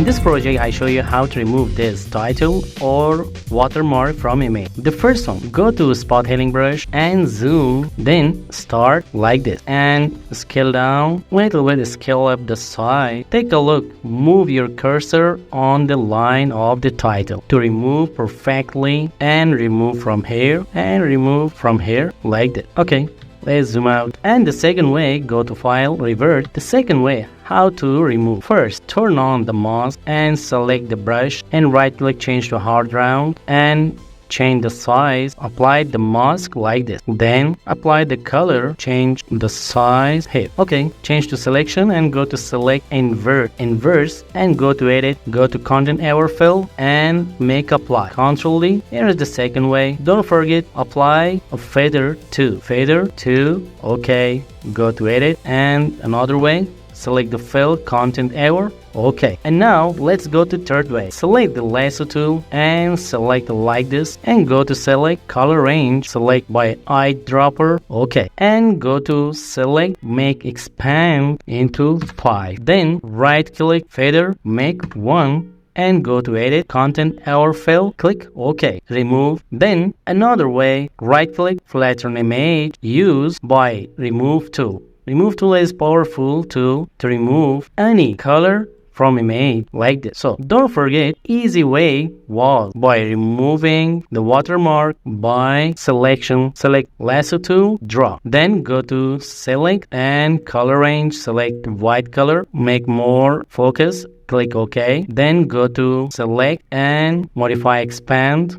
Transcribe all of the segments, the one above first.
this project, I show you how to remove this title or watermark from image. The first one, go to spot healing brush and zoom, then start like this and scale down. Wait a little bit, scale up the side. Take a look, move your cursor on the line of the title to remove perfectly, and remove from here and remove from here like that. Okay, let's zoom out. And the second way, go to file, revert. The second way, how to remove. First, turn on the mask and select the brush and right click, change to hard round and change the size. Apply the mask like this. Then apply the color, change the size here. Okay, change to selection and go to select invert, inverse, and go to edit, go to content hour fill and make apply. Control D. Here is the second way. Don't forget, apply a feather to. Okay, go to edit and another way. Select the fill, content hour. Okay, and now let's go to third way. Select the lasso tool and select like this and go to select color range, select by eyedropper. Okay, and go to select make expand into 5. Then right click feather, make 1 and go to edit, content hour fill, click OK, remove. Then another way, right click, flatten image, use by remove tool. Remove tool is powerful tool to remove any color from image like this. So don't forget, easy way was by removing the watermark by selection. Select lasso tool, drop. Then go to select and color range, select white color, make more focus, click OK. Then go to select and modify expand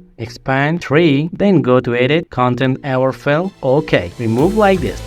3. Then go to edit, content hour fill. OK, remove like this.